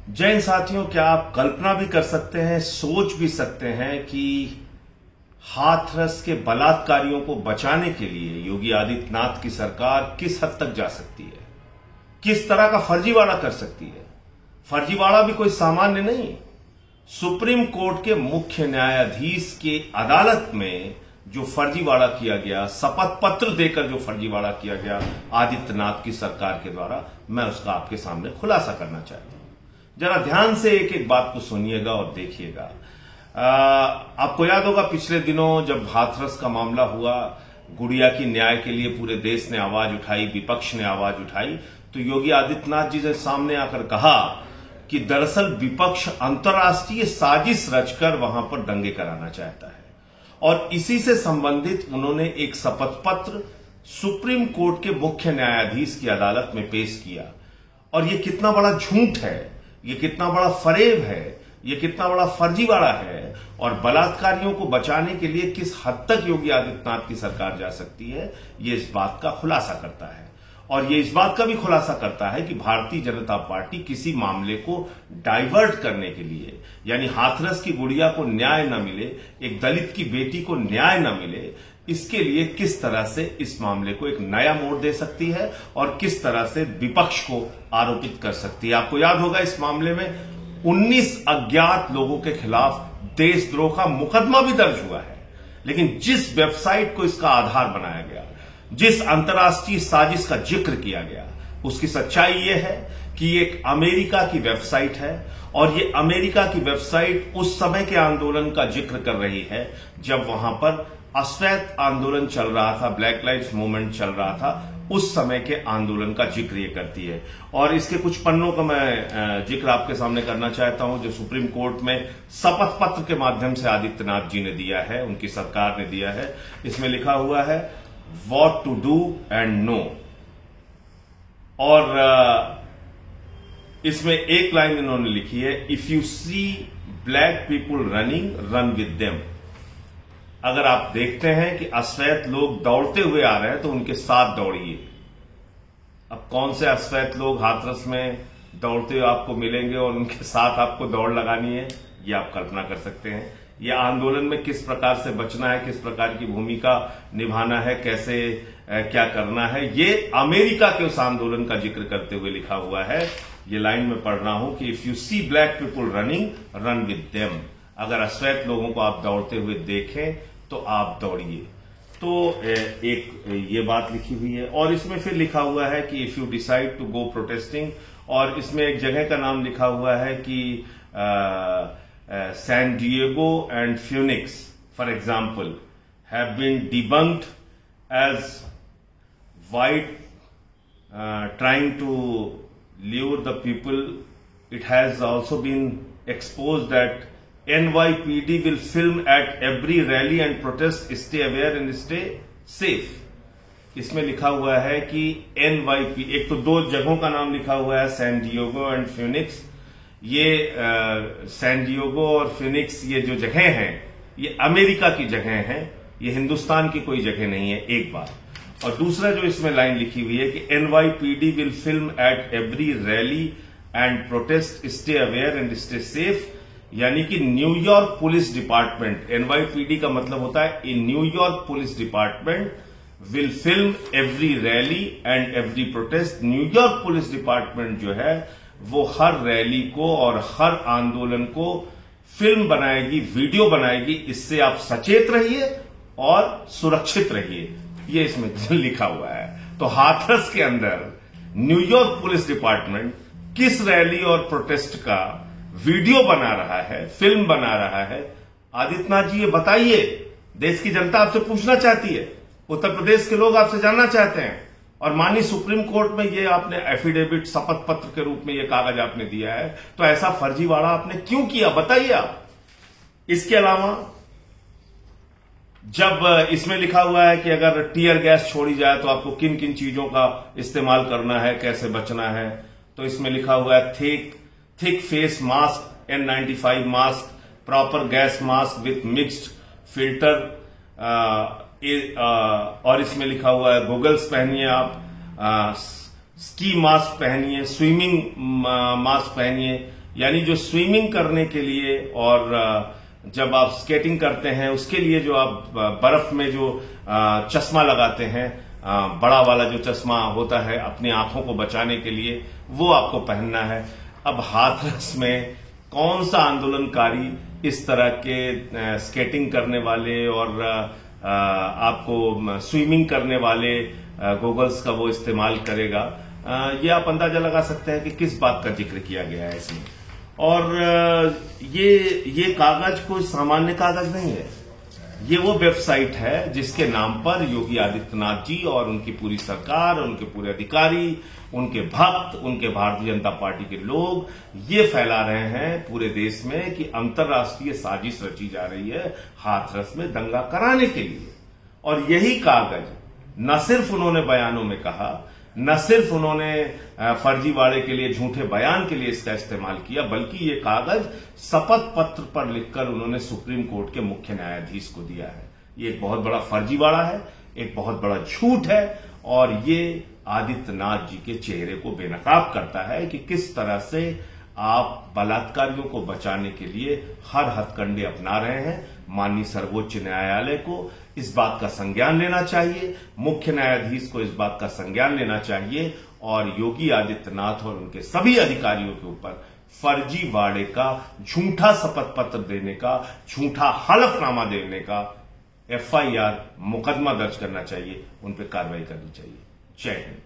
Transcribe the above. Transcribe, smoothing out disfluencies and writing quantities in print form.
जय हिंद साथियों, क्या आप कल्पना भी कर सकते हैं, सोच भी सकते हैं कि हाथरस के बलात्कारियों को बचाने के लिए योगी आदित्यनाथ की सरकार किस हद तक जा सकती है, किस तरह का फर्जीवाड़ा कर सकती है। फर्जीवाड़ा भी कोई सामान्य नहीं। सुप्रीम कोर्ट के मुख्य न्यायाधीश के अदालत में जो फर्जीवाड़ा किया गया, शपथ पत्र देकर जो फर्जीवाड़ा किया गया आदित्यनाथ की सरकार के द्वारा, मैं उसका आपके सामने खुलासा करना चाहता हूं। जरा ध्यान से एक एक बात को सुनिएगा और देखिएगा। आपको याद होगा पिछले दिनों जब हाथरस का मामला हुआ, गुड़िया की न्याय के लिए पूरे देश ने आवाज उठाई, विपक्ष ने आवाज उठाई, तो योगी आदित्यनाथ जी ने सामने आकर कहा कि दरअसल विपक्ष अंतर्राष्ट्रीय साजिश रचकर वहां पर दंगे कराना चाहता है। और इसी से संबंधित उन्होंने एक शपथ पत्र सुप्रीम कोर्ट के मुख्य न्यायाधीश की अदालत में पेश किया। और ये कितना बड़ा झूठ है, ये कितना बड़ा फरेब है, ये कितना बड़ा फर्जीवाड़ा है, और बलात्कारियों को बचाने के लिए किस हद तक योगी आदित्यनाथ की सरकार जा सकती है, ये इस बात का खुलासा करता है। और ये इस बात का भी खुलासा करता है कि भारतीय जनता पार्टी किसी मामले को डाइवर्ट करने के लिए, यानी हाथरस की गुड़िया को न्याय न मिले, एक दलित की बेटी को न्याय न मिले, इसके लिए किस तरह से इस मामले को एक नया मोड़ दे सकती है और किस तरह से विपक्ष को आरोपित कर सकती है। आपको याद होगा इस मामले में 19 अज्ञात लोगों के खिलाफ देशद्रोह का मुकदमा भी दर्ज हुआ है। लेकिन जिस वेबसाइट को इसका आधार बनाया गया, जिस अंतर्राष्ट्रीय साजिश का जिक्र किया गया, उसकी सच्चाई यह है कि एक अमेरिका की वेबसाइट है। और ये अमेरिका की वेबसाइट उस समय के आंदोलन का जिक्र कर रही है जब वहां पर अश्वेत आंदोलन चल रहा था, ब्लैक लाइव्स मूवमेंट चल रहा था, उस समय के आंदोलन का जिक्र ये करती है। और इसके कुछ पन्नों का मैं जिक्र आपके सामने करना चाहता हूं जो सुप्रीम कोर्ट में शपथ पत्र के माध्यम से आदित्यनाथ जी ने दिया है, उनकी सरकार ने दिया है। इसमें लिखा हुआ है what to do and know. और इसमें एक लाइन इन्होंने लिखी है, if you see black people running, run with them. अगर आप देखते हैं कि अश्वेत लोग दौड़ते हुए आ रहे हैं तो उनके साथ दौड़िए। अब कौन से अश्वेत लोग हाथरस में दौड़ते हुए आपको मिलेंगे और उनके साथ आपको दौड़ लगानी है, ये आप कल्पना कर सकते हैं। ये आंदोलन में किस प्रकार से बचना है, किस प्रकार की भूमिका निभाना है, कैसे क्या करना है, ये अमेरिका के उस आंदोलन का जिक्र करते हुए लिखा हुआ है। ये लाइन में पढ़ रहा हूं कि if you see black people running, run with them. अगर अश्वेत लोगों को आप दौड़ते हुए देखें तो आप दौड़िए। तो एक ये बात लिखी हुई है। और इसमें फिर लिखा हुआ है कि if you decide to go protesting, और इसमें एक जगह का नाम लिखा हुआ है कि San Diego and Phoenix for example have been debunked as white trying to lure the people. It has also been exposed that NYPD will film at every rally and protest, stay aware and stay safe. इसमें लिखा हुआ है कि NYPD, एक तो दो जगहों का नाम लिखा हुआ है, सैन डिएगो एंड फ्यूनिक्स। ये सैन डिएगो और फ्यूनिक्स ये जो जगह हैं, ये अमेरिका की जगह हैं, ये हिंदुस्तान की कोई जगह नहीं है, एक बात। और दूसरा जो इसमें लाइन लिखी हुई है कि NYPD will film at every rally and protest, stay aware and stay safe. यानी कि न्यूयॉर्क पुलिस डिपार्टमेंट, NYPD का मतलब होता है in New York police department will film every rally and every protest. New York police department जो है वो हर rally को और हर आंदोलन को फिल्म बनाएगी, वीडियो बनाएगी। इससे आप सचेत रहिए और सुरक्षित रहिए, ये इसमें लिखा हुआ है। तो हाथरस के अंदर न्यूयॉर्क पुलिस डिपार्टमेंट किस रैली और प्रोटेस्ट का वीडियो बना रहा है, फिल्म बना रहा है, आदित्यनाथ जी ये बताइए। देश की जनता आपसे पूछना चाहती है, उत्तर प्रदेश के लोग आपसे जानना चाहते हैं। और माननीय सुप्रीम कोर्ट में ये आपने एफिडेविट, शपथ पत्र के रूप में ये कागज आपने दिया है, तो ऐसा फर्जीवाड़ा आपने क्यों किया, बताइए आप। इसके अलावा जब इसमें लिखा हुआ है कि अगर टीयर गैस छोड़ी जाए तो आपको किन किन चीजों का इस्तेमाल करना है, कैसे बचना है, तो इसमें लिखा हुआ है thick face mask, N95 mask, proper gas mask with mixed filter, और इसमें लिखा हुआ है गोगल्स पहनिए आप, स्की मास्क पहनिए, स्विमिंग मास्क पहनिए, यानी जो स्विमिंग करने के लिए और जब आप स्केटिंग करते हैं उसके लिए जो आप बर्फ में जो चश्मा लगाते हैं, बड़ा वाला जो चश्मा होता है अपनी आंखों को बचाने के लिए, वो आपको पहनना है। अब हाथरस में कौन सा आंदोलनकारी इस तरह के स्केटिंग करने वाले और आपको स्विमिंग करने वाले गॉगल्स का वो इस्तेमाल करेगा, ये आप अंदाजा लगा सकते हैं कि किस बात का जिक्र किया गया है इसमें। और ये कागज कोई सामान्य कागज नहीं है, ये वो वेबसाइट है जिसके नाम पर योगी आदित्यनाथ जी और उनकी पूरी सरकार, उनके पूरे अधिकारी, उनके भक्त, उनके भारतीय जनता पार्टी के लोग ये फैला रहे हैं पूरे देश में कि अंतर्राष्ट्रीय साजिश रची जा रही है हाथरस में दंगा कराने के लिए। और यही कागज न सिर्फ उन्होंने बयानों में कहा, न सिर्फ उन्होंने फर्जीवाड़े के लिए, झूठे बयान के लिए इसका इस्तेमाल किया, बल्कि ये कागज शपथ पत्र पर लिखकर उन्होंने सुप्रीम कोर्ट के मुख्य न्यायाधीश को दिया है। ये एक बहुत बड़ा फर्जीवाड़ा है, एक बहुत बड़ा झूठ है, और ये आदित्यनाथ जी के चेहरे को बेनकाब करता है कि किस तरह से आप बलात्कारियों को बचाने के लिए हर हथकंडे अपना रहे हैं। माननीय सर्वोच्च न्यायालय को इस बात का संज्ञान लेना चाहिए, मुख्य न्यायाधीश को इस बात का संज्ञान लेना चाहिए और योगी आदित्यनाथ और उनके सभी अधिकारियों के ऊपर फर्जीवाड़े का, झूठा शपथ पत्र देने का, झूठा हलफनामा देने का FIR मुकदमा दर्ज करना चाहिए, उन पर कार्रवाई करनी चाहिए। जय हिंद।